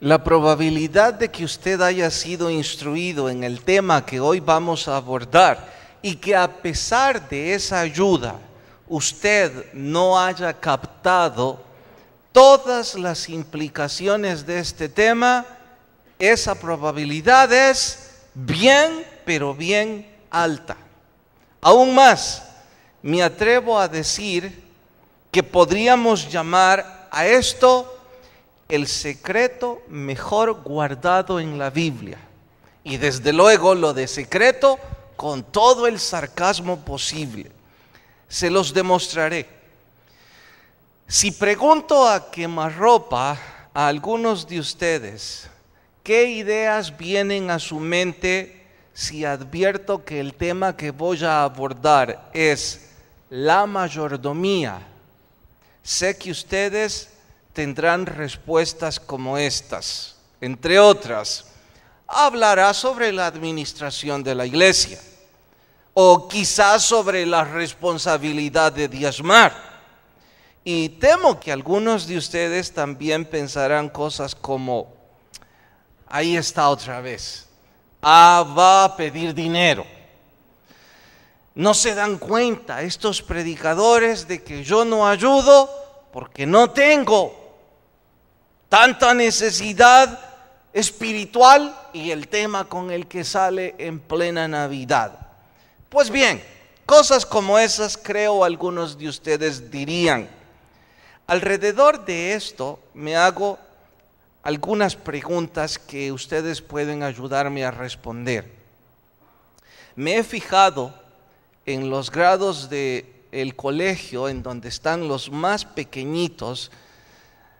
La probabilidad de que usted haya sido instruido en el tema que hoy vamos a abordar y que a pesar de esa ayuda usted no haya captado todas las implicaciones de este tema, esa probabilidad es bien, pero bien alta. Aún más, me atrevo a decir que podríamos llamar a esto el secreto mejor guardado en la Biblia. Y desde luego lo de secreto con todo el sarcasmo posible. Se los demostraré. Si pregunto a quemarropa a algunos de ustedes, ¿qué ideas vienen a su mente si advierto que el tema que voy a abordar es la mayordomía? Sé que ustedes tendrán respuestas como estas. Entre otras, hablará sobre la administración de la iglesia, o quizás sobre la responsabilidad de diezmar. Y temo que algunos de ustedes también pensarán cosas como: ahí está otra vez, va a pedir dinero. ¿No se dan cuenta estos predicadores de que yo no ayudo porque no tengo tanta necesidad espiritual? Y el tema con el que sale en plena Navidad. Pues bien, cosas como esas creo algunos de ustedes dirían. Alrededor de esto me hago algunas preguntas que ustedes pueden ayudarme a responder. Me he fijado en los grados del colegio en donde están los más pequeñitos.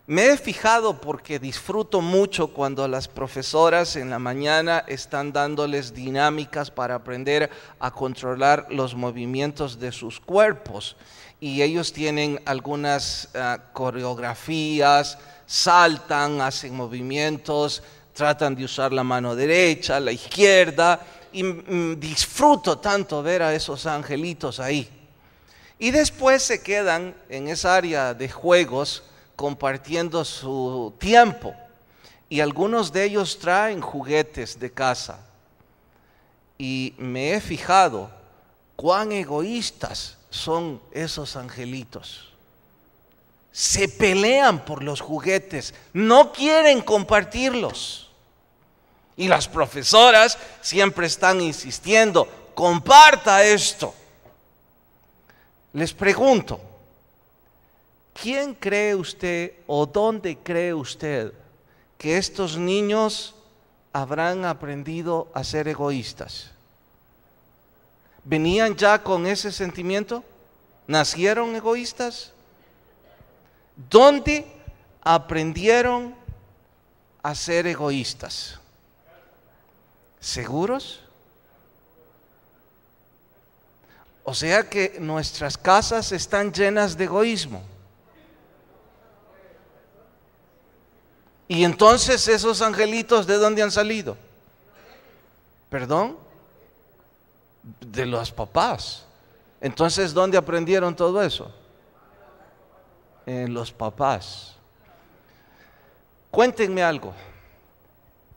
Me he fijado porque disfruto mucho cuando las profesoras en la mañana están dándoles dinámicas para aprender a controlar los movimientos de sus cuerpos. Y ellos tienen algunas coreografías, saltan, hacen movimientos, tratan de usar la mano derecha, la izquierda, y disfruto tanto ver a esos angelitos ahí. Y después se quedan en esa área de juegos compartiendo su tiempo, y algunos de ellos traen juguetes de casa. Y me he fijado cuán egoístas son esos angelitos. Se pelean por los juguetes, no quieren compartirlos. Y las profesoras siempre están insistiendo: comparta esto. Les pregunto, ¿quién cree usted o dónde cree usted que estos niños habrán aprendido a ser egoístas? ¿Venían ya con ese sentimiento? ¿Nacieron egoístas? ¿Dónde aprendieron a ser egoístas? ¿Seguros? O sea que nuestras casas están llenas de egoísmo. Y entonces, ¿esos angelitos de dónde han salido? ¿Perdón? De los papás. Entonces, ¿dónde aprendieron todo eso? En los papás. Cuéntenme algo.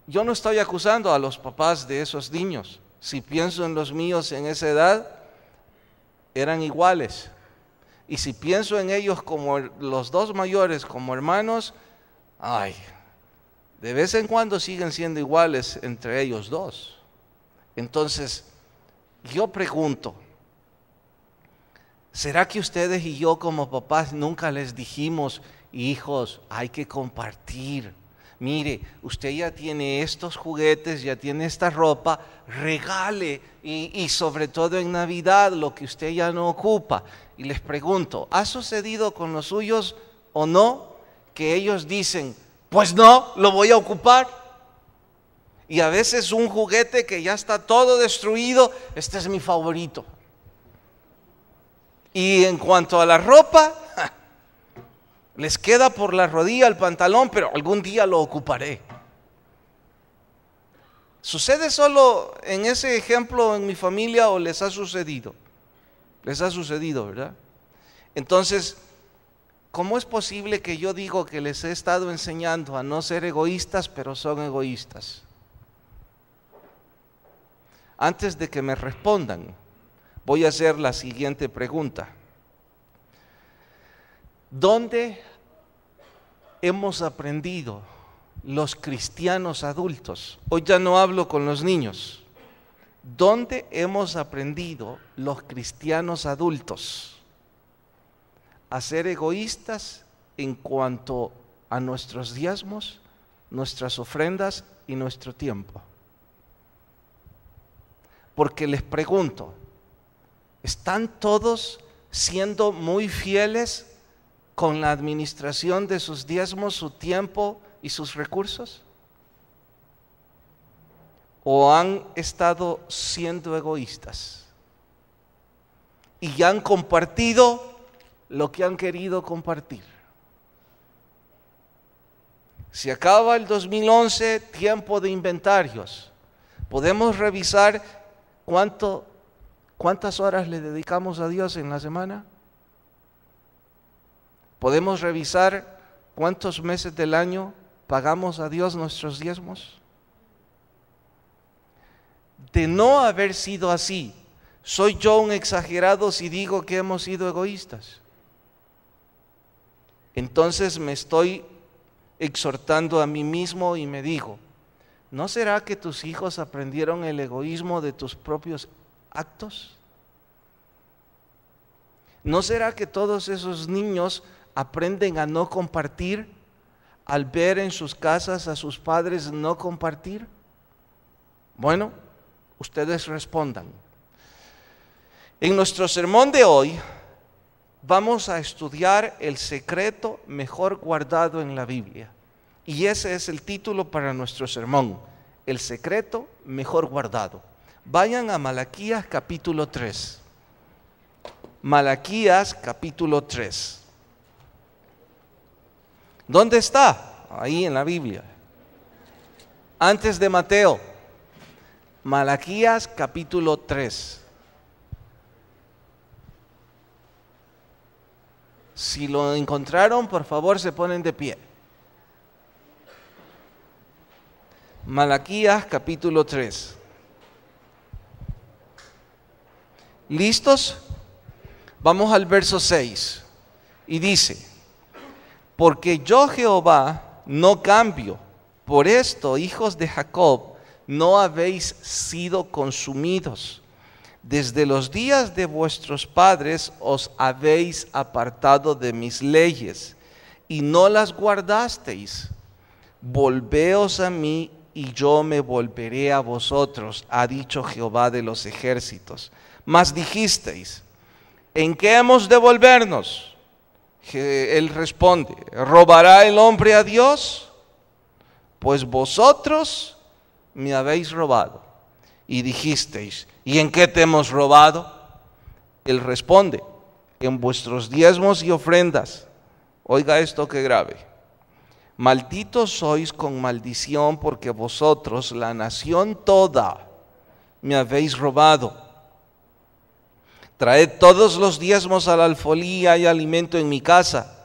Yo no estoy acusando a los papás de esos niños. Si pienso en los míos en esa edad, eran iguales. Y si pienso en ellos como los dos mayores, como hermanos, de vez en cuando siguen siendo iguales entre ellos dos. Entonces, yo pregunto, ¿será que ustedes y yo como papás nunca les dijimos: hijos, hay que compartir? Mire, usted ya tiene estos juguetes, ya tiene esta ropa, regale, y sobre todo en Navidad, lo que usted ya no ocupa. Y les pregunto, ¿ha sucedido con los suyos o no? Que ellos dicen: pues no, lo voy a ocupar. Y a veces un juguete que ya está todo destruido, este es mi favorito. Y en cuanto a la ropa, les queda por la rodilla el pantalón, pero algún día lo ocuparé. ¿Sucede solo en ese ejemplo en mi familia o les ha sucedido? Les ha sucedido, ¿verdad? Entonces, ¿cómo es posible que yo digo que les he estado enseñando a no ser egoístas, pero son egoístas? Antes de que me respondan, voy a hacer la siguiente pregunta. ¿Dónde hemos aprendido los cristianos adultos? Hoy ya no hablo con los niños. ¿Dónde hemos aprendido los cristianos adultos a ser egoístas en cuanto a nuestros diezmos, nuestras ofrendas y nuestro tiempo? Porque les pregunto, ¿están todos siendo muy fieles con la administración de sus diezmos, su tiempo y sus recursos? ¿O han estado siendo egoístas y han compartido lo que han querido compartir? Si acaba el 2011, tiempo de inventarios, podemos revisar cuántas horas le dedicamos a Dios en la semana. Podemos revisar cuántos meses del año pagamos a Dios nuestros diezmos. De no haber sido así, ¿soy yo un exagerado si digo que hemos sido egoístas? Entonces me estoy exhortando a mí mismo y me digo, ¿no será que tus hijos aprendieron el egoísmo de tus propios actos? ¿No será que todos esos niños aprenden a no compartir al ver en sus casas a sus padres no compartir? Bueno, ustedes respondan. En nuestro sermón de hoy vamos a estudiar el secreto mejor guardado en la Biblia. Y ese es el título para nuestro sermón, el secreto mejor guardado. Vayan a Malaquías capítulo 3. Malaquías capítulo 3. ¿Dónde está? Ahí en la Biblia. Antes de Mateo. Malaquías capítulo 3. Si lo encontraron, por favor, se ponen de pie. Malaquías capítulo 3. ¿Listos? Vamos al verso 6. Y dice, porque yo Jehová no cambio, por esto, hijos de Jacob, no habéis sido consumidos. Desde los días de vuestros padres os habéis apartado de mis leyes, y no las guardasteis. Volveos a mí, y yo me volveré a vosotros, ha dicho Jehová de los ejércitos. Mas dijisteis, ¿en qué hemos de volvernos? Él responde, ¿robará el hombre a Dios? Pues vosotros me habéis robado. Y dijisteis, ¿y en qué te hemos robado? Él responde, en vuestros diezmos y ofrendas. Oiga esto que grave. Malditos sois con maldición, porque vosotros, la nación toda, me habéis robado. Traed todos los diezmos a la alfolía y alimento en mi casa.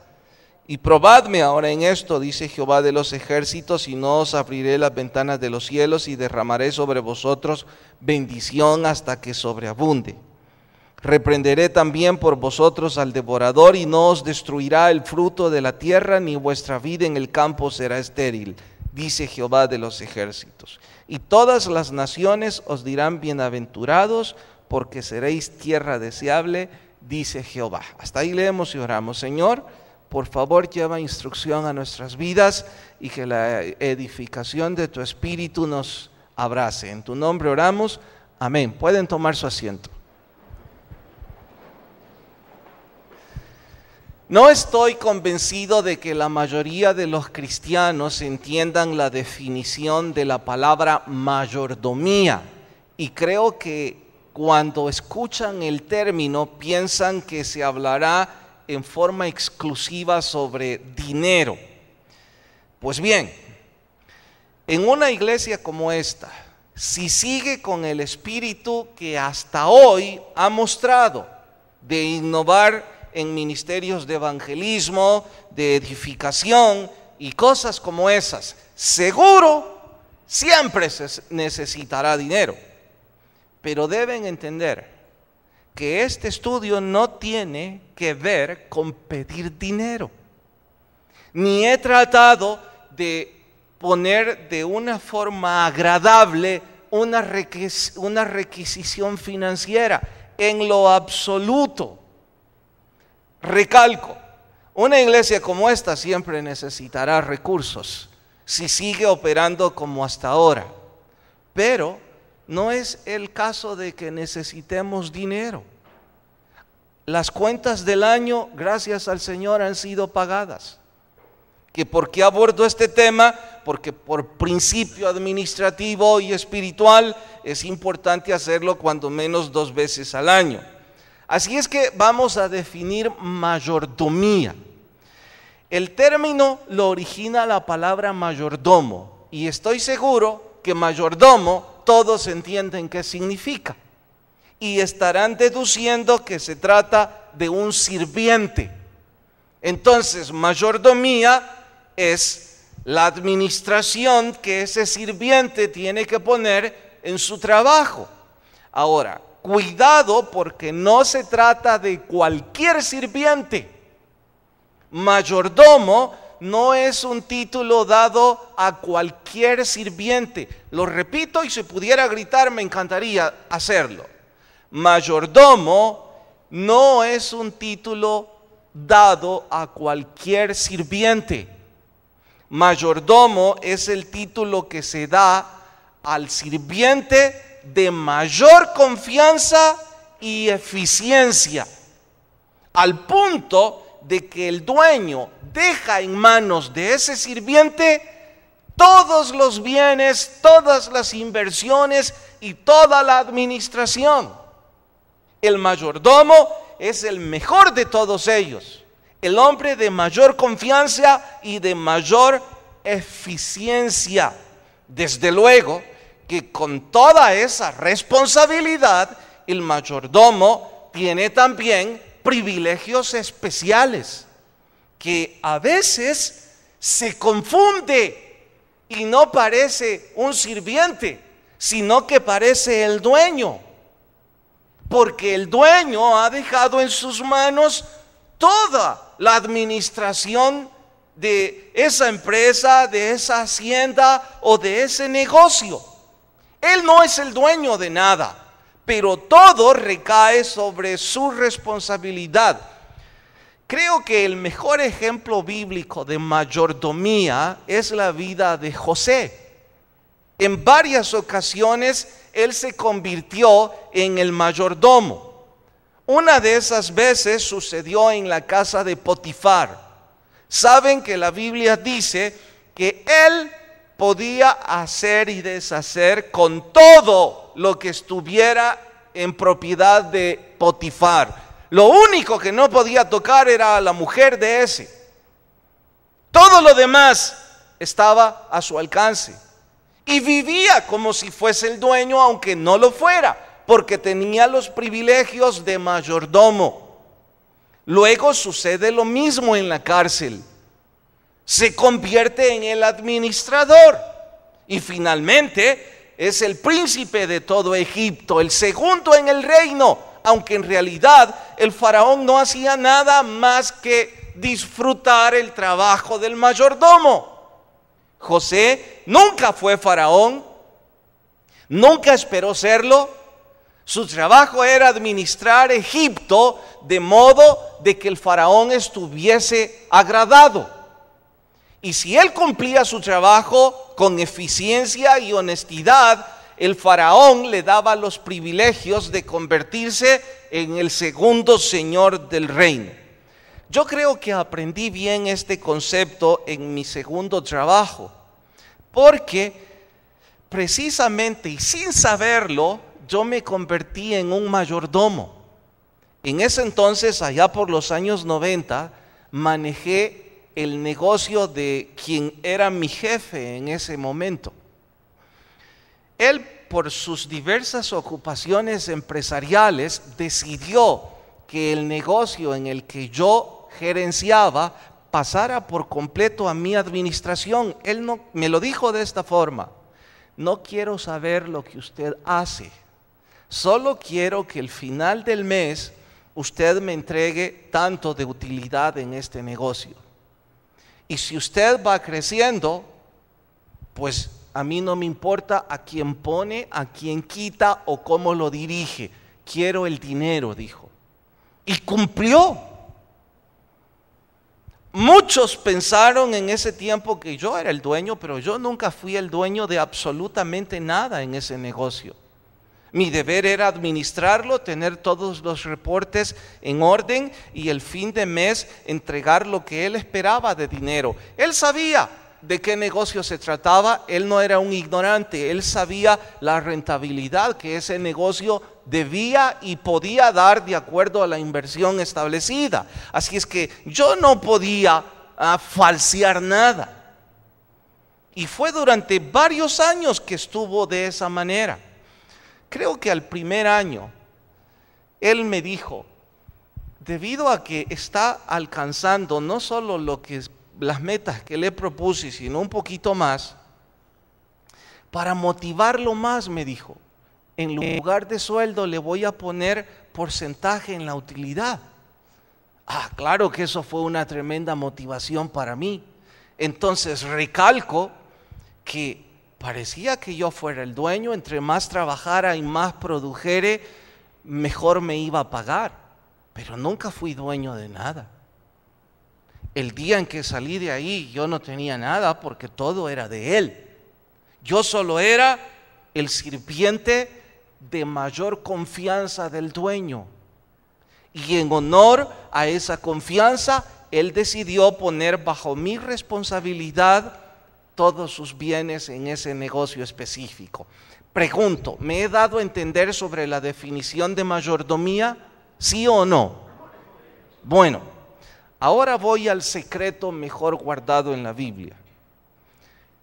Y probadme ahora en esto, dice Jehová de los ejércitos, y no os abriré las ventanas de los cielos y derramaré sobre vosotros bendición hasta que sobreabunde. Reprenderé también por vosotros al devorador, y no os destruirá el fruto de la tierra, ni vuestra vida en el campo será estéril, dice Jehová de los ejércitos. Y todas las naciones os dirán bienaventurados, porque seréis tierra deseable, dice Jehová. Hasta ahí leemos y oramos. Señor, por favor, lleva instrucción a nuestras vidas y que la edificación de tu Espíritu nos abrace. En tu nombre oramos. Amén. Pueden tomar su asiento. No estoy convencido de que la mayoría de los cristianos entiendan la definición de la palabra mayordomía, y creo que cuando escuchan el término piensan que se hablará en forma exclusiva sobre dinero. Pues bien, en una iglesia como esta, si sigue con el espíritu que hasta hoy ha mostrado de innovar en ministerios de evangelismo, de edificación y cosas como esas. Seguro, siempre se necesitará dinero, pero deben entender que este estudio no tiene que ver con pedir dinero. Ni he tratado de poner de una forma agradable una requisición financiera, en lo absoluto. Recalco, una iglesia como esta siempre necesitará recursos si sigue operando como hasta ahora, pero no es el caso de que necesitemos dinero. Las cuentas del año, gracias al Señor, han sido pagadas. ¿Que por qué abordo este tema? Porque por principio administrativo y espiritual es importante hacerlo cuando menos 2 veces al año. Así es que vamos a definir mayordomía. El término lo origina la palabra mayordomo, y estoy seguro que mayordomo todos entienden qué significa, y estarán deduciendo que se trata de un sirviente. Entonces, mayordomía es la administración que ese sirviente tiene que poner en su trabajo. Ahora, cuidado, porque no se trata de cualquier sirviente. Mayordomo no es un título dado a cualquier sirviente. Lo repito, y si pudiera gritar me encantaría hacerlo. Mayordomo no es un título dado a cualquier sirviente. Mayordomo es el título que se da al sirviente de mayor confianza y eficiencia, al punto de que el dueño deja en manos de ese sirviente todos los bienes, todas las inversiones y toda la administración. El mayordomo es el mejor de todos ellos, el hombre de mayor confianza y de mayor eficiencia. Desde luego que con toda esa responsabilidad, el mayordomo tiene también privilegios especiales, que a veces se confunde y no parece un sirviente, sino que parece el dueño, porque el dueño ha dejado en sus manos toda la administración de esa empresa, de esa hacienda o de ese negocio. Él no es el dueño de nada, pero todo recae sobre su responsabilidad. Creo que el mejor ejemplo bíblico de mayordomía es la vida de José. En varias ocasiones él se convirtió en el mayordomo. Una de esas veces sucedió en la casa de Potifar. Saben que la Biblia dice que él podía hacer y deshacer con todo lo que estuviera en propiedad de Potifar. Lo único que no podía tocar era a la mujer de ese. Todo lo demás estaba a su alcance. Y vivía como si fuese el dueño, aunque no lo fuera, porque tenía los privilegios de mayordomo. Luego sucede lo mismo en la cárcel. Se convierte en el administrador y finalmente es el príncipe de todo Egipto, el segundo en el reino, aunque en realidad el faraón no hacía nada más que disfrutar el trabajo del mayordomo. José nunca fue faraón, nunca esperó serlo. Su trabajo era administrar Egipto de modo de que el faraón estuviese agradado. Y si él cumplía su trabajo con eficiencia y honestidad, el faraón le daba los privilegios de convertirse en el segundo señor del reino. Yo creo que aprendí bien este concepto en mi segundo trabajo, porque precisamente y sin saberlo, yo me convertí en un mayordomo. En ese entonces, allá por los años 90, manejé el negocio de quien era mi jefe en ese momento. Él, por sus diversas ocupaciones empresariales, decidió que el negocio en el que yo gerenciaba pasara por completo a mi administración. Él no me lo dijo de esta forma: no quiero saber lo que usted hace, solo quiero que al final del mes usted me entregue tanto de utilidad en este negocio. Y si usted va creciendo, pues a mí no me importa a quién pone, a quién quita o cómo lo dirige. Quiero el dinero, dijo. Y cumplió. Muchos pensaron en ese tiempo que yo era el dueño, pero yo nunca fui el dueño de absolutamente nada en ese negocio. Mi deber era administrarlo, tener todos los reportes en orden y el fin de mes entregar lo que él esperaba de dinero. Él sabía de qué negocio se trataba, él no era un ignorante, él sabía la rentabilidad que ese negocio debía y podía dar de acuerdo a la inversión establecida. Así es que yo no podía falsear nada. Y fue durante varios años que estuvo de esa manera. Creo que al primer año, él me dijo, debido a que está alcanzando no solo las metas que le propuse, sino un poquito más, para motivarlo más, me dijo, en lugar de sueldo le voy a poner porcentaje en la utilidad. Claro que eso fue una tremenda motivación para mí. Entonces recalco que parecía que yo fuera el dueño, entre más trabajara y más produjere, mejor me iba a pagar, pero nunca fui dueño de nada. El día en que salí de ahí yo no tenía nada porque todo era de él. Yo solo era el sirviente de mayor confianza del dueño. Y en honor a esa confianza, él decidió poner bajo mi responsabilidad todos sus bienes en ese negocio específico. Pregunto, ¿me he dado a entender sobre la definición de mayordomía? ¿Sí o no? Bueno, ahora voy al secreto mejor guardado en la Biblia.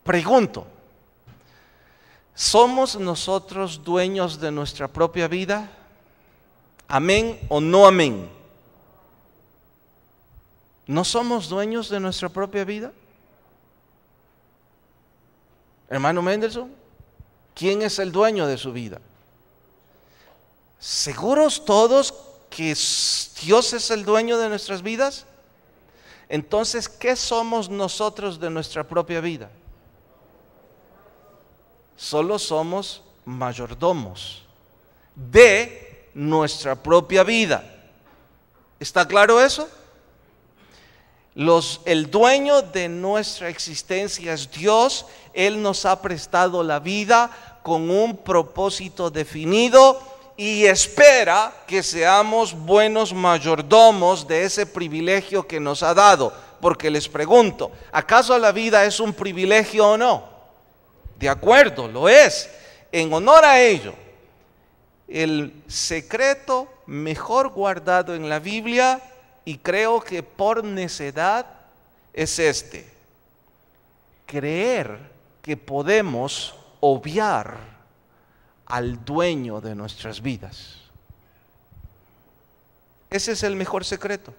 Pregunto, ¿somos nosotros dueños de nuestra propia vida? ¿Amén o no amén? ¿No somos dueños de nuestra propia vida? Hermano Mendelssohn, ¿quién es el dueño de su vida? ¿Seguros todos que Dios es el dueño de nuestras vidas? Entonces, ¿qué somos nosotros de nuestra propia vida? Solo somos mayordomos de nuestra propia vida. ¿Está claro eso? El dueño de nuestra existencia es Dios. Él nos ha prestado la vida con un propósito definido y espera que seamos buenos mayordomos de ese privilegio que nos ha dado. Porque les pregunto, ¿acaso la vida es un privilegio o no? De acuerdo, lo es. En honor a ello, el secreto mejor guardado en la Biblia, y creo que por necedad, es este: creer que podemos obviar al dueño de nuestras vidas. Ese es el mejor secreto.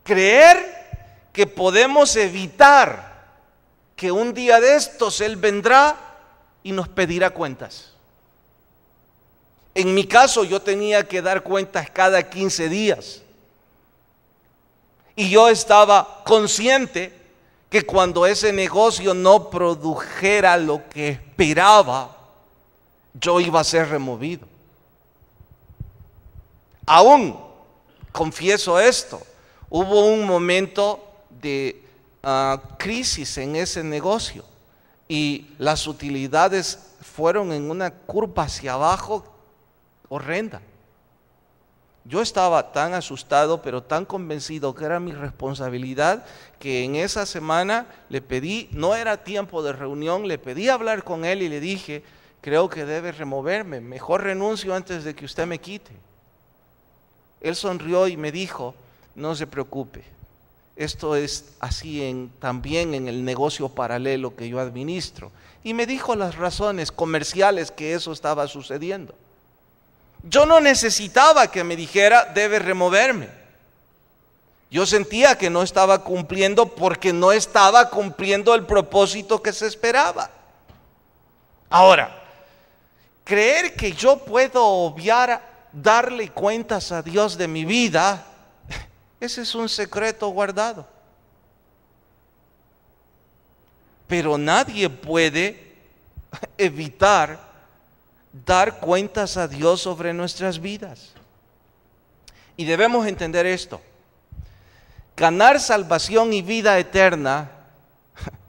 Creer que podemos evitar que un día de estos Él vendrá y nos pedirá cuentas. En mi caso, yo tenía que dar cuentas cada 15 días. Y yo estaba consciente que cuando ese negocio no produjera lo que esperaba, yo iba a ser removido. Aún, confieso esto, hubo un momento de crisis en ese negocio y las utilidades fueron en una curva hacia abajo horrenda. Yo estaba tan asustado, pero tan convencido que era mi responsabilidad, que en esa semana le pedí, no era tiempo de reunión, le pedí hablar con él y le dije, creo que debe removerme, mejor renuncio antes de que usted me quite. Él sonrió y me dijo, no se preocupe, esto es así también en el negocio paralelo que yo administro. Y me dijo las razones comerciales que eso estaba sucediendo. Yo no necesitaba que me dijera, debes removerme. Yo sentía que no estaba cumpliendo porque no estaba cumpliendo el propósito que se esperaba. Ahora, creer que yo puedo obviar, darle cuentas a Dios de mi vida, ese es un secreto guardado. Pero nadie puede evitar dar cuentas a Dios sobre nuestras vidas. Y debemos entender esto. Ganar salvación y vida eterna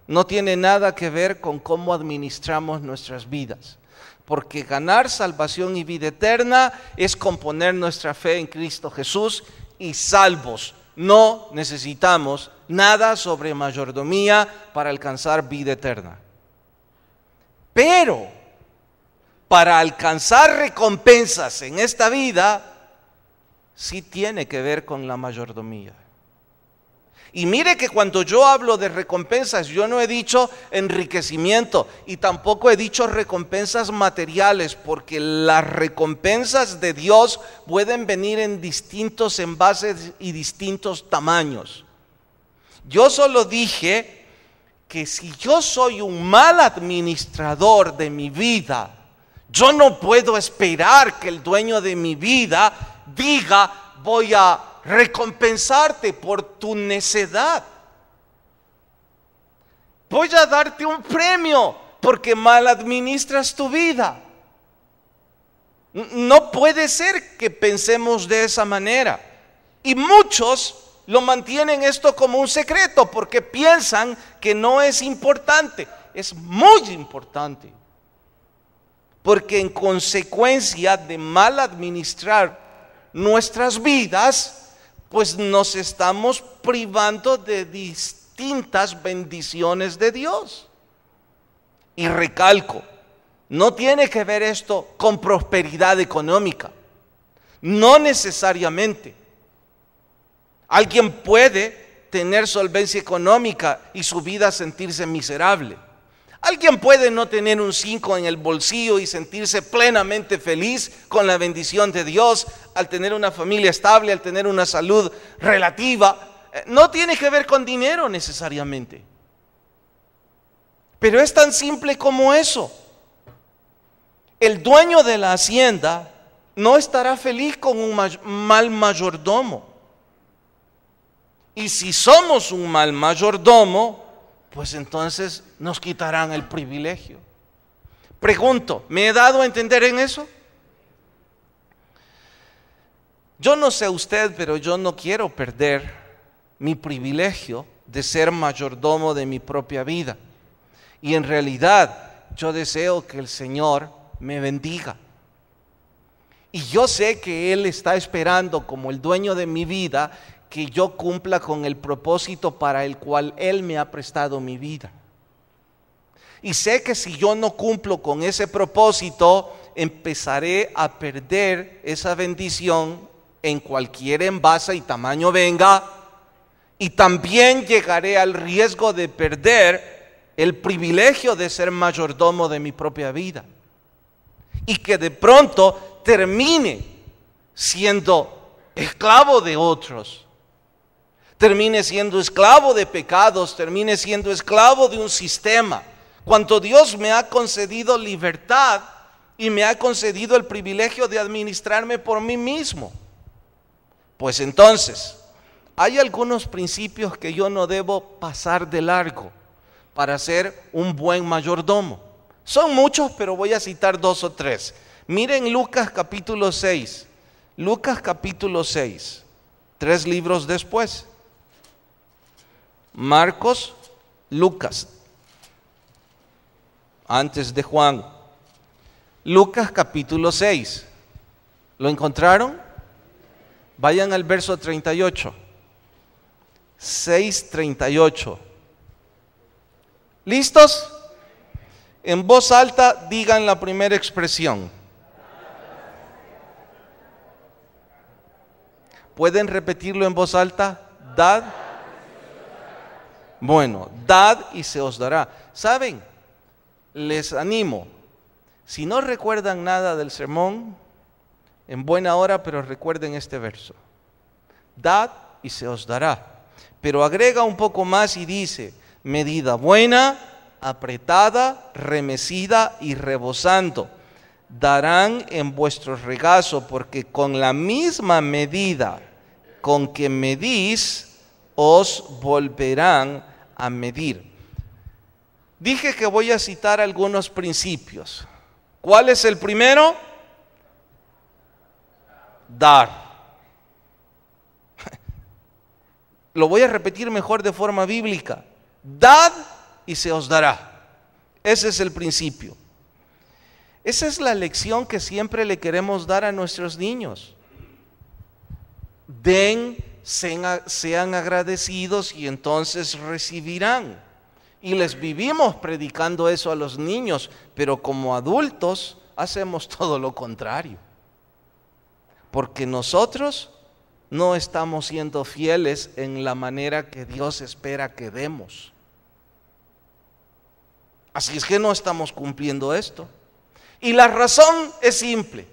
no tiene nada que ver con cómo administramos nuestras vidas. Porque ganar salvación y vida eterna es con poner nuestra fe en Cristo Jesús y salvos. No necesitamos nada sobre mayordomía para alcanzar vida eterna. Pero para alcanzar recompensas en esta vida, sí tiene que ver con la mayordomía. Y mire que cuando yo hablo de recompensas, yo no he dicho enriquecimiento y tampoco he dicho recompensas materiales, porque las recompensas de Dios pueden venir en distintos envases y distintos tamaños. Yo solo dije que si yo soy un mal administrador de mi vida, yo no puedo esperar que el dueño de mi vida diga, voy a recompensarte por tu necedad. Voy a darte un premio porque mal administras tu vida. No puede ser que pensemos de esa manera. Y muchos lo mantienen esto como un secreto porque piensan que no es importante. Es muy importante. Porque en consecuencia de mal administrar nuestras vidas, pues nos estamos privando de distintas bendiciones de Dios. Y recalco, no tiene que ver esto con prosperidad económica, no necesariamente. Alguien puede tener solvencia económica y su vida sentirse miserable. Alguien puede no tener un 5 en el bolsillo y sentirse plenamente feliz con la bendición de Dios al tener una familia estable, al tener una salud relativa. No tiene que ver con dinero necesariamente. Pero es tan simple como eso. El dueño de la hacienda no estará feliz con un mal mayordomo. Y si somos un mal mayordomo, pues entonces nos quitarán el privilegio. Pregunto, ¿me he dado a entender en eso? Yo no sé usted, pero yo no quiero perder mi privilegio de ser mayordomo de mi propia vida. Y en realidad yo deseo que el Señor me bendiga. Y yo sé que Él está esperando como el dueño de mi vida que yo cumpla con el propósito para el cual Él me ha prestado mi vida. Y sé que si yo no cumplo con ese propósito, empezaré a perder esa bendición en cualquier envase y tamaño venga, y también llegaré al riesgo de perder el privilegio de ser mayordomo de mi propia vida. Y que de pronto termine siendo esclavo de otros. Termine siendo esclavo de pecados, termine siendo esclavo de un sistema, cuando Dios me ha concedido libertad y me ha concedido el privilegio de administrarme por mí mismo. Pues entonces, hay algunos principios que yo no debo pasar de largo para ser un buen mayordomo. Son muchos, pero voy a citar 2 o 3. Miren Lucas capítulo 6. Lucas capítulo 6, 3 libros después. Marcos, Lucas, antes de Juan. Lucas capítulo 6. ¿Lo encontraron? Vayan al verso 38. 6:38. ¿Listos? En voz alta digan la primera expresión. ¿Pueden repetirlo en voz alta? Dad. Bueno, dad y se os dará. ¿Saben? Les animo. Si no recuerdan nada del sermón, en buena hora, pero recuerden este verso. Dad y se os dará. Pero agrega un poco más y dice, medida buena, apretada, remecida y rebosando, darán en vuestro regazo, porque con la misma medida con que medís, os volverán a medir. Dije que voy a citar algunos principios. ¿Cuál es el primero? Dar. Lo voy a repetir mejor de forma bíblica. Dad y se os dará. Ese es el principio. Esa es la lección que siempre le queremos dar a nuestros niños. Den, sean agradecidos y entonces recibirán. Y les vivimos predicando eso a los niños, pero como adultos hacemos todo lo contrario. Porque nosotros no estamos siendo fieles en la manera que Dios espera que demos. Así es que no estamos cumpliendo esto. Y la razón es simple.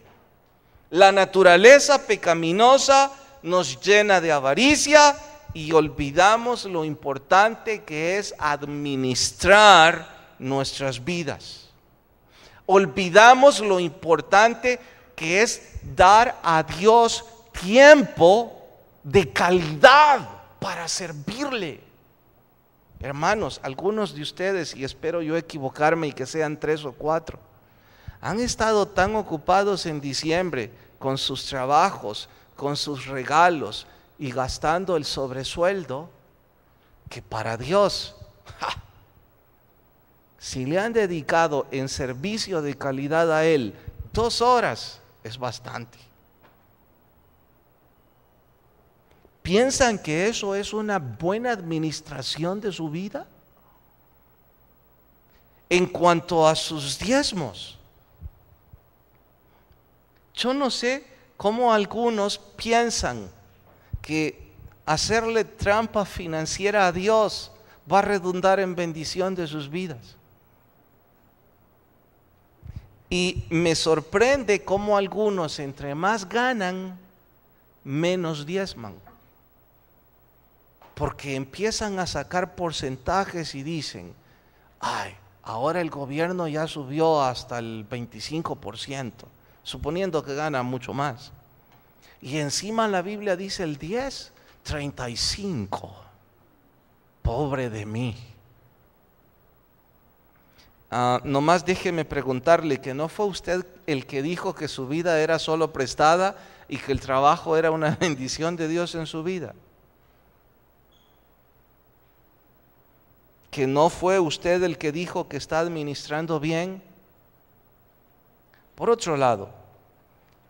La naturaleza pecaminosa nos llena de avaricia y olvidamos lo importante que es administrar nuestras vidas. Olvidamos lo importante que es dar a Dios tiempo de calidad para servirle. Hermanos, algunos de ustedes, y espero yo equivocarme y que sean 3 o 4, han estado tan ocupados en diciembre con sus trabajos, con sus regalos y gastando el sobresueldo, que para Dios, si le han dedicado en servicio de calidad a Él 2 horas, es bastante. ¿Piensan que eso es una buena administración de su vida? En cuanto a sus diezmos, yo no sé cómo algunos piensan que hacerle trampa financiera a Dios va a redundar en bendición de sus vidas. Y me sorprende cómo algunos, entre más ganan, menos diezman. Porque empiezan a sacar porcentajes y dicen, ay, ahora el gobierno ya subió hasta el 25%, suponiendo que gana mucho más. Y encima la Biblia dice el 10, 35. Pobre de mí. Nomás déjeme preguntarle, que no fue usted el que dijo que su vida era solo prestada y que el trabajo era una bendición de Dios en su vida. ¿Que no fue usted el que dijo que está administrando bien? Por otro lado,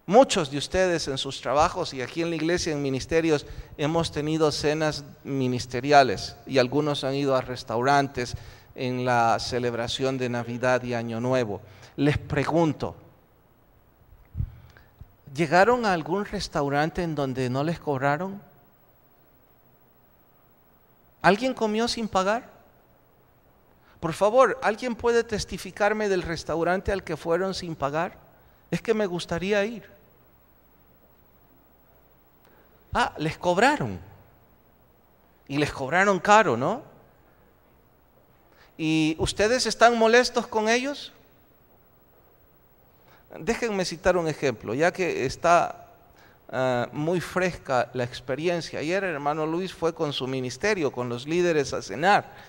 muchos de ustedes en sus trabajos y aquí en la iglesia, en ministerios, hemos tenido cenas ministeriales y algunos han ido a restaurantes en la celebración de Navidad y Año Nuevo. Les pregunto, ¿llegaron a algún restaurante en donde no les cobraron? ¿Alguien comió sin pagar? Por favor, ¿alguien puede testificarme del restaurante al que fueron sin pagar? Es que me gustaría ir. Les cobraron. Y les cobraron caro, ¿no? ¿Y ustedes están molestos con ellos? Déjenme citar un ejemplo, ya que está muy fresca la experiencia. Ayer el hermano Luis fue con su ministerio, con los líderes a cenar.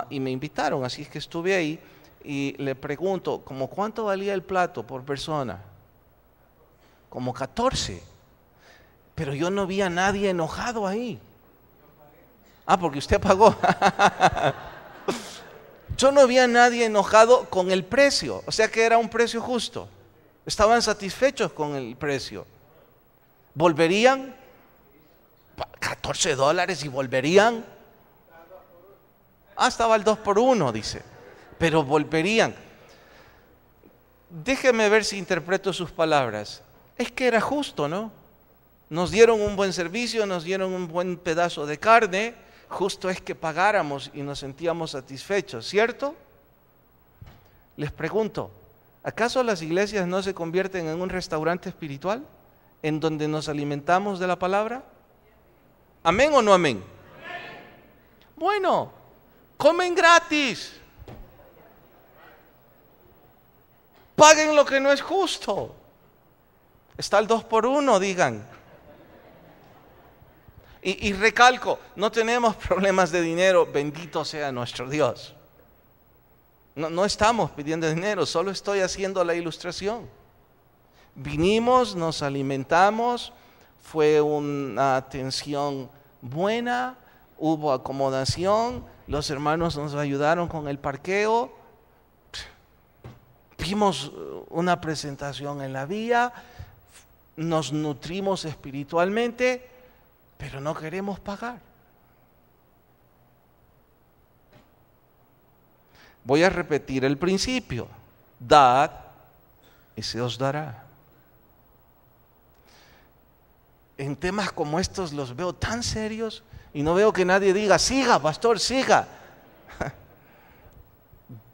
Y me invitaron, así es que estuve ahí y le pregunto, ¿cómo cuánto valía el plato por persona? Como 14. Pero yo no vi a nadie enojado ahí. Porque usted pagó. Yo no vi a nadie enojado con el precio, o sea que era un precio justo. Estaban satisfechos con el precio. ¿Volverían? $14 y volverían. Estaba el 2 por 1, dice. Pero volverían. Déjeme ver si interpreto sus palabras. Es que era justo, ¿no? Nos dieron un buen servicio, nos dieron un buen pedazo de carne. Justo es que pagáramos y nos sentíamos satisfechos, ¿cierto? Les pregunto, ¿acaso las iglesias no se convierten en un restaurante espiritual? en donde nos alimentamos de la palabra? ¿Amén o no amén? Bueno, comen gratis. Paguen lo que no es justo. Está el 2 por 1, digan. Y recalco, no tenemos problemas de dinero, bendito sea nuestro Dios. No estamos pidiendo dinero, solo estoy haciendo la ilustración. Vinimos, nos alimentamos, fue una atención buena, hubo acomodación, los hermanos nos ayudaron con el parqueo, vimos una presentación en la vía, nos nutrimos espiritualmente, pero no queremos pagar. Voy a repetir el principio: dad y se os dará. En temas como estos los veo tan serios y no veo que nadie diga: siga, pastor, siga.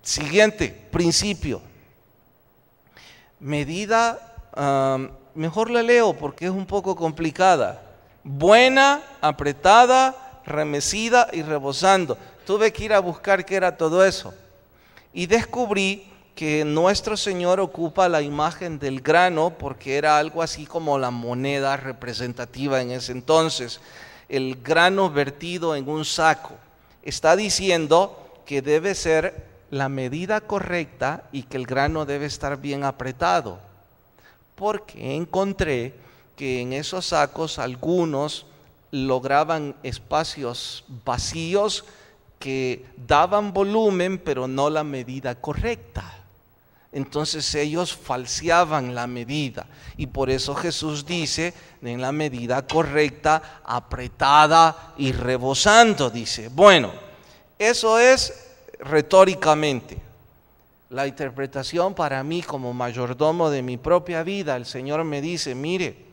Siguiente principio. Medida, mejor la leo porque es un poco complicada. Buena, apretada, remecida y rebosando. Tuve que ir a buscar qué era todo eso. Y descubrí que nuestro Señor ocupa la imagen del grano porque era algo así como la moneda representativa en ese entonces. El grano vertido en un saco. Está diciendo que debe ser la medida correcta y que el grano debe estar bien apretado. Porque encontré que en esos sacos algunos lograban espacios vacíos que daban volumen pero no la medida correcta. Entonces ellos falseaban la medida y por eso Jesús dice en la medida correcta, apretada y rebosando, dice. Bueno, eso es retóricamente. La interpretación para mí como mayordomo de mi propia vida, el Señor me dice: mire,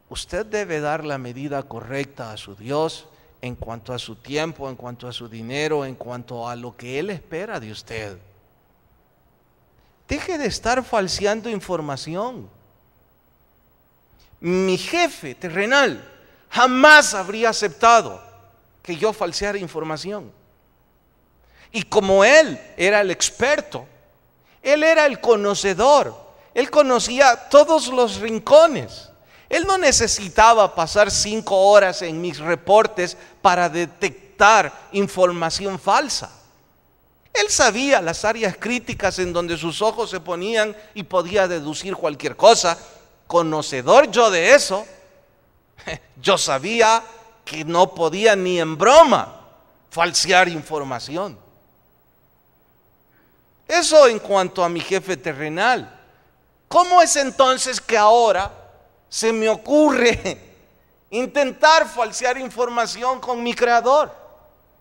usted debe dar la medida correcta a su Dios en cuanto a su tiempo, en cuanto a su dinero, en cuanto a lo que Él espera de usted. Deje de estar falseando información. Mi jefe terrenal jamás habría aceptado que yo falseara información. Y como él era el experto, él era el conocedor, él conocía todos los rincones. Él no necesitaba pasar 5 horas en mis reportes para detectar información falsa. Él sabía las áreas críticas en donde sus ojos se ponían y podía deducir cualquier cosa. Conocedor yo de eso, yo sabía que no podía ni en broma falsear información. Eso en cuanto a mi jefe terrenal. ¿Cómo es entonces que ahora se me ocurre intentar falsear información con mi Creador,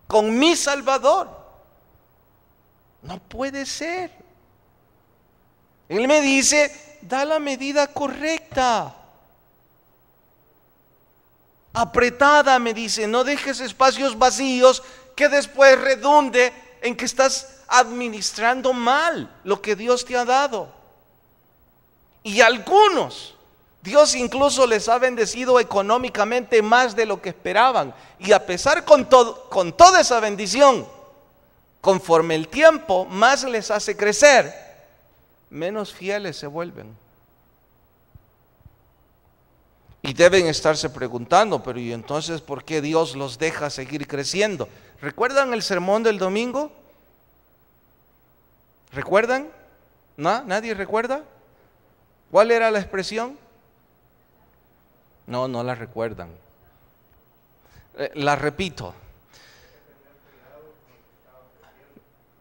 con mi Salvador? No puede ser. Él me dice: da la medida correcta, apretada, me dice, no dejes espacios vacíos que después redunde en que estás administrando mal lo que Dios te ha dado. Y algunos, Dios incluso les ha bendecido económicamente más de lo que esperaban. Y a pesar con toda esa bendición, conforme el tiempo más les hace crecer, menos fieles se vuelven. Y deben estarse preguntando: pero ¿y entonces por qué Dios los deja seguir creciendo? ¿Recuerdan el sermón del domingo? ¿Recuerdan? ¿No? ¿Nadie recuerda? ¿Cuál era la expresión? No la recuerdan. La repito.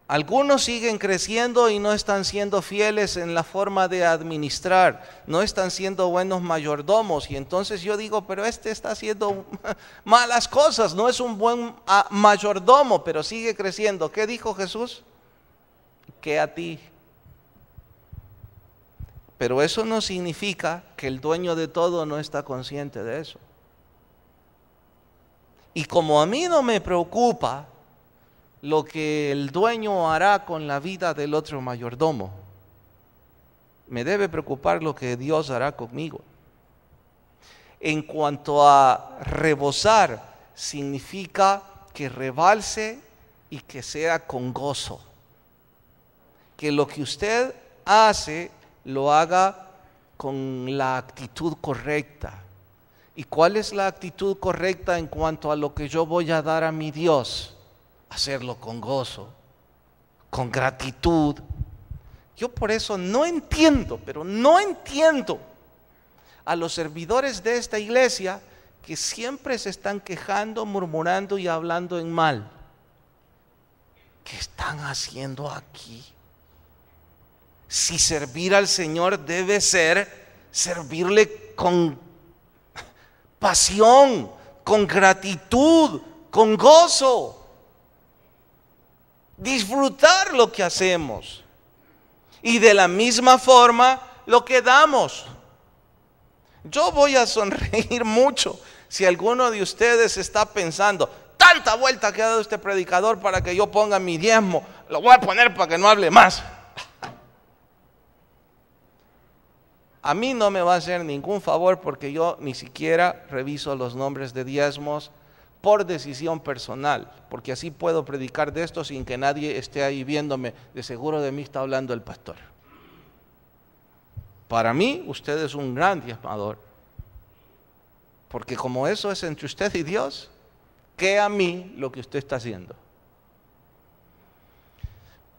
Algunos siguen creciendo y no están siendo fieles en la forma de administrar, no están siendo buenos mayordomos. Y entonces yo digo: pero este está haciendo malas cosas, no es un buen mayordomo, pero sigue creciendo. ¿Qué dijo Jesús? Que a ti. Pero eso no significa que el dueño de todo no está consciente de eso. Y como a mí no me preocupa lo que el dueño hará con la vida del otro mayordomo, me debe preocupar lo que Dios hará conmigo. En cuanto a rebosar, significa que rebalse y que sea con gozo. Que lo que usted hace, lo haga con la actitud correcta. ¿Y cuál es la actitud correcta en cuanto a lo que yo voy a dar a mi Dios? Hacerlo con gozo, con gratitud. Yo por eso no entiendo, pero no entiendo a los servidores de esta iglesia que siempre se están quejando, murmurando y hablando en mal. ¿Qué están haciendo aquí? Si servir al Señor debe ser servirle con pasión, con gratitud, con gozo. Disfrutar lo que hacemos. Y de la misma forma lo que damos. Yo voy a sonreír mucho si alguno de ustedes está pensando, tanta vuelta que ha dado este predicador para que yo ponga mi diezmo, lo voy a poner para que no hable más. A mí no me va a hacer ningún favor porque yo ni siquiera reviso los nombres de diezmos por decisión personal, porque así puedo predicar de esto sin que nadie esté ahí viéndome. De seguro de mí está hablando el pastor. Para mí, usted es un gran diezmador, porque como eso es entre usted y Dios, ¿qué a mí lo que usted está haciendo?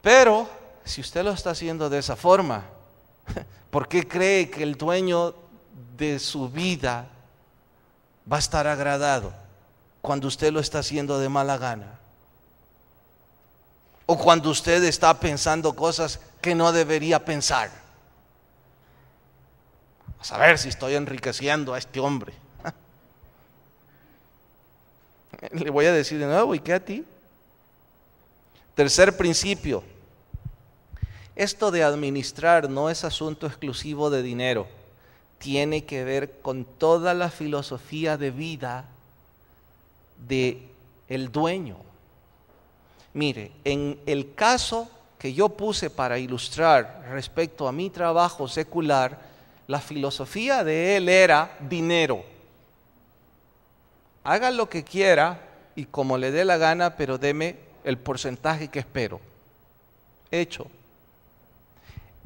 Pero si usted lo está haciendo de esa forma, ¿por qué cree que el dueño de su vida va a estar agradado cuando usted lo está haciendo de mala gana? O cuando usted está pensando cosas que no debería pensar. A saber si estoy enriqueciendo a este hombre. Le voy a decir de nuevo, ¿y qué a ti? Tercer principio. Esto de administrar no es asunto exclusivo de dinero. Tiene que ver con toda la filosofía de vida del dueño. Mire, en el caso que yo puse para ilustrar respecto a mi trabajo secular, la filosofía de él era dinero. Haga lo que quiera y como le dé la gana, pero deme el porcentaje que espero. Hecho.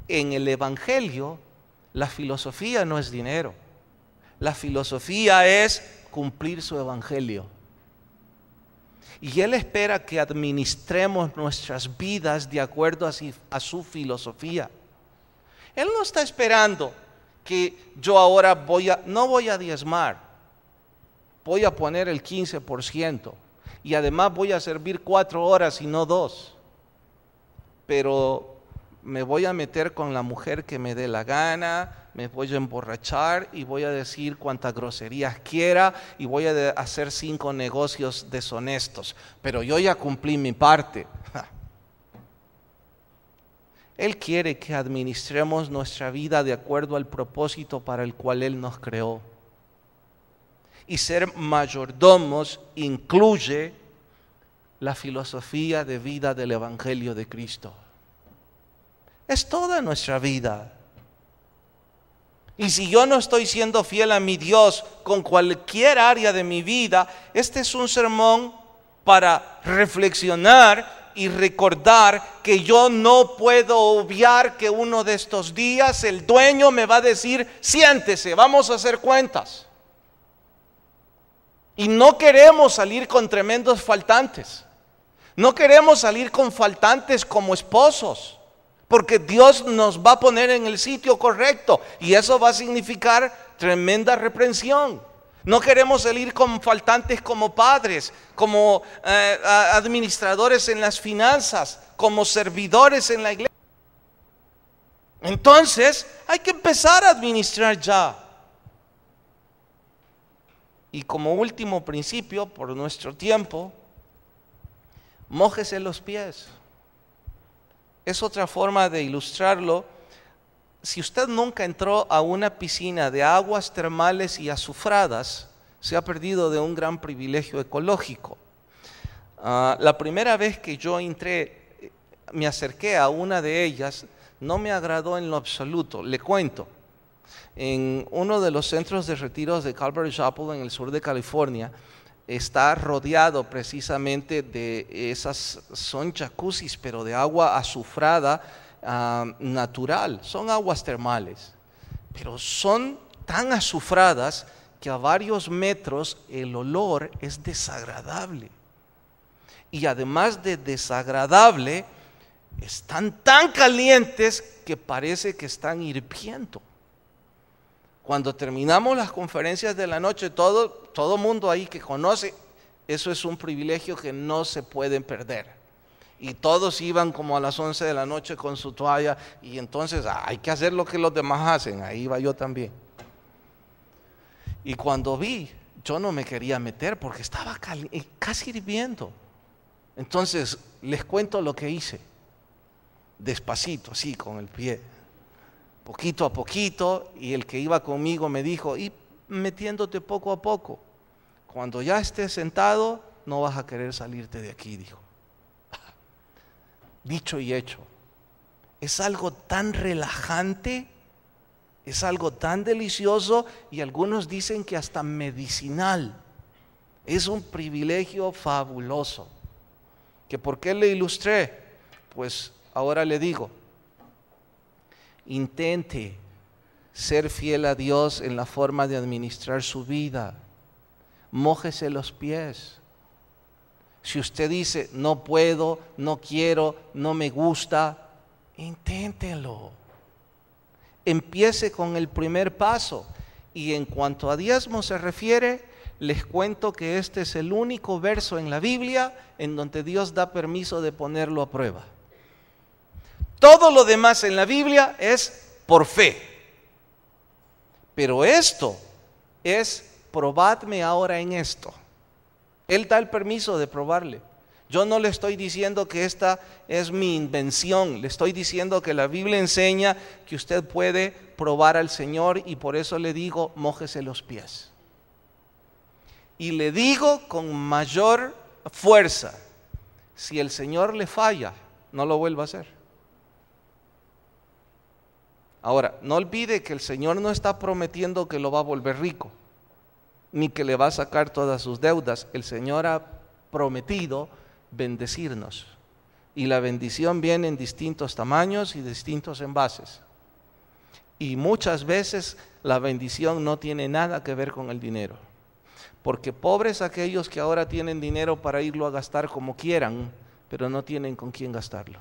En el Evangelio, la filosofía no es dinero. La filosofía es cumplir su Evangelio. Y Él espera que administremos nuestras vidas de acuerdo a su filosofía. Él no está esperando que yo ahora no voy a diezmar, voy a poner el 15% y además voy a servir 4 horas y no 2. Pero me voy a meter con la mujer que me dé la gana, me voy a emborrachar y voy a decir cuantas groserías quiera y voy a hacer 5 negocios deshonestos, pero yo ya cumplí mi parte. Él quiere que administremos nuestra vida de acuerdo al propósito para el cual Él nos creó. Y ser mayordomos incluye la filosofía de vida del Evangelio de Cristo. Es toda nuestra vida. Y si yo no estoy siendo fiel a mi Dios con cualquier área de mi vida, este es un sermón para reflexionar y recordar que yo no puedo obviar que uno de estos días el dueño me va a decir, siéntese, vamos a hacer cuentas. Y no queremos salir con tremendos faltantes. No queremos salir con faltantes como esposos, porque Dios nos va a poner en el sitio correcto y eso va a significar tremenda reprensión. No queremos salir con faltantes como padres, como administradores en las finanzas, como servidores en la iglesia. Entonces hay que empezar a administrar ya. Y como último principio, por nuestro tiempo, mójese los pies. Es otra forma de ilustrarlo. Si usted nunca entró a una piscina de aguas termales y azufradas, se ha perdido de un gran privilegio ecológico. La primera vez que yo me acerqué a una de ellas, no me agradó en lo absoluto. Le cuento, En uno de los centros de retiros de Calvary Chapel en el sur de California, está rodeado precisamente de esas, son jacuzzis, pero de agua azufrada natural. Son aguas termales, pero son tan azufradas que a varios metros el olor es desagradable. Y además de desagradable, están tan calientes que parece que están hirviendo. Cuando terminamos las conferencias de la noche, todo mundo ahí que conoce, eso es un privilegio que no se pueden perder. Y todos iban como a las 11 de la noche con su toalla, y entonces hay que hacer lo que los demás hacen, ahí iba yo también. Y cuando vi, yo no me quería meter porque estaba casi hirviendo. Entonces les cuento lo que hice, despacito, así con el pie, poquito a poquito, y el que iba conmigo me dijo, y metiéndote poco a poco, cuando ya estés sentado no vas a querer salirte de aquí, dijo. Dicho y hecho, es algo tan relajante, es algo tan delicioso, y algunos dicen que hasta medicinal. Es un privilegio fabuloso. ¿Que por qué le ilustré? Pues ahora le digo, intente ser fiel a Dios en la forma de administrar su vida. Mójese los pies. Si usted dice, no puedo, no quiero, no me gusta, inténtelo. Empiece con el primer paso. Y en cuanto a diezmo se refiere, les cuento que este es el único verso en la Biblia en donde Dios da permiso de ponerlo a prueba. Todo lo demás en la Biblia es por fe. Pero esto es, probadme ahora en esto. Él da el permiso de probarle. Yo no le estoy diciendo que esta es mi invención, le estoy diciendo que la Biblia enseña que usted puede probar al Señor, y por eso le digo, mójese los pies. Y le digo con mayor fuerza, si el Señor le falla, no lo vuelva a hacer. Ahora, no olvide que el Señor no está prometiendo que lo va a volver rico, ni que le va a sacar todas sus deudas. El Señor ha prometido bendecirnos, y la bendición viene en distintos tamaños y distintos envases. Y muchas veces la bendición no tiene nada que ver con el dinero, porque pobres aquellos que ahora tienen dinero para irlo a gastar como quieran, pero no tienen con quién gastarlo.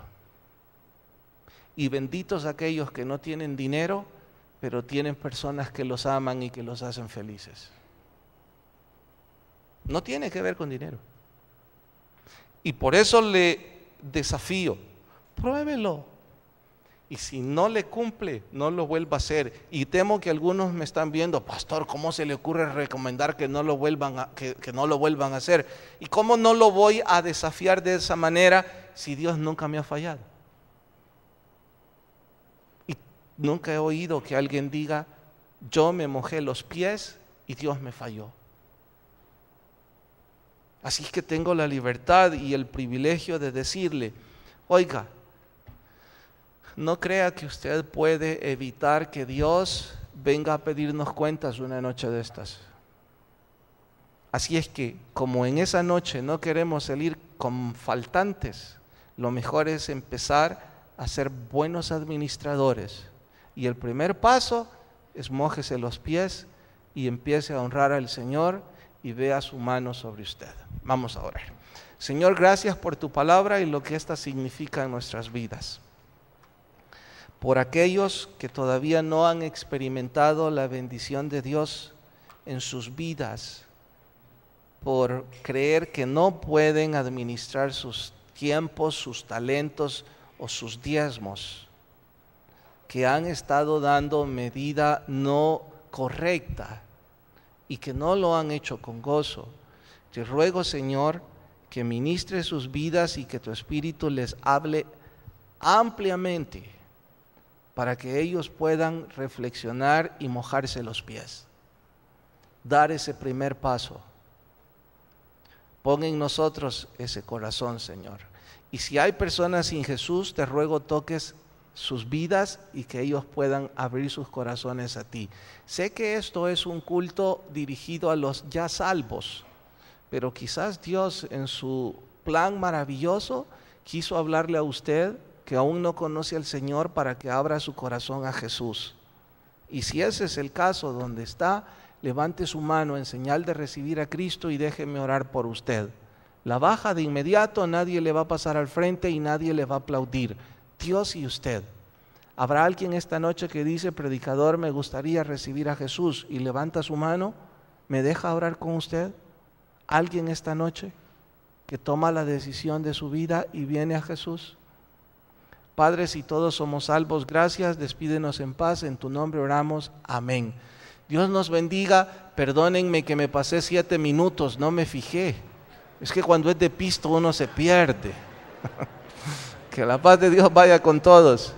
Y benditos aquellos que no tienen dinero, pero tienen personas que los aman y que los hacen felices. No tiene que ver con dinero. Y por eso le desafío, pruébelo. Y si no le cumple, no lo vuelva a hacer. Y temo que algunos me están viendo, pastor, ¿cómo se le ocurre recomendar que no lo vuelvan a hacer? ¿Y cómo no lo voy a desafiar de esa manera si Dios nunca me ha fallado? Y nunca he oído que alguien diga, yo me mojé los pies y Dios me falló. Así que tengo la libertad y el privilegio de decirle, oiga, no crea que usted puede evitar que Dios venga a pedirnos cuentas una noche de estas. Así es que, como en esa noche no queremos salir con faltantes, lo mejor es empezar a ser buenos administradores. Y el primer paso es mójese los pies y empiece a honrar al Señor y vea su mano sobre usted. Vamos a orar. Señor, gracias por tu palabra y lo que esta significa en nuestras vidas. Por aquellos que todavía no han experimentado la bendición de Dios en sus vidas, por creer que no pueden administrar sus tiempos, sus talentos o sus diezmos, que han estado dando medida no correcta y que no lo han hecho con gozo. Te ruego, Señor, que ministre sus vidas y que tu Espíritu les hable ampliamente para que ellos puedan reflexionar y mojarse los pies, dar ese primer paso. Pon en nosotros ese corazón, Señor. Y si hay personas sin Jesús, te ruego toques sus vidas y que ellos puedan abrir sus corazones a ti. Sé que esto es un culto dirigido a los ya salvos, pero quizás Dios en su plan maravilloso quiso hablarle a usted que aún no conoce al Señor para que abra su corazón a Jesús. Y si ese es el caso donde está, levante su mano en señal de recibir a Cristo y déjeme orar por usted. La baja de inmediato, nadie le va a pasar al frente y nadie le va a aplaudir. Dios y usted. ¿Habrá alguien esta noche que dice, predicador, me gustaría recibir a Jesús? Y levanta su mano, ¿me deja orar con usted? ¿Alguien esta noche que toma la decisión de su vida y viene a Jesús? Padre, si todos somos salvos, gracias, despídenos en paz, en tu nombre oramos, amén. Dios nos bendiga, perdónenme que me pasé 7 minutos, no me fijé. Es que cuando es de pisto uno se pierde. Que la paz de Dios vaya con todos.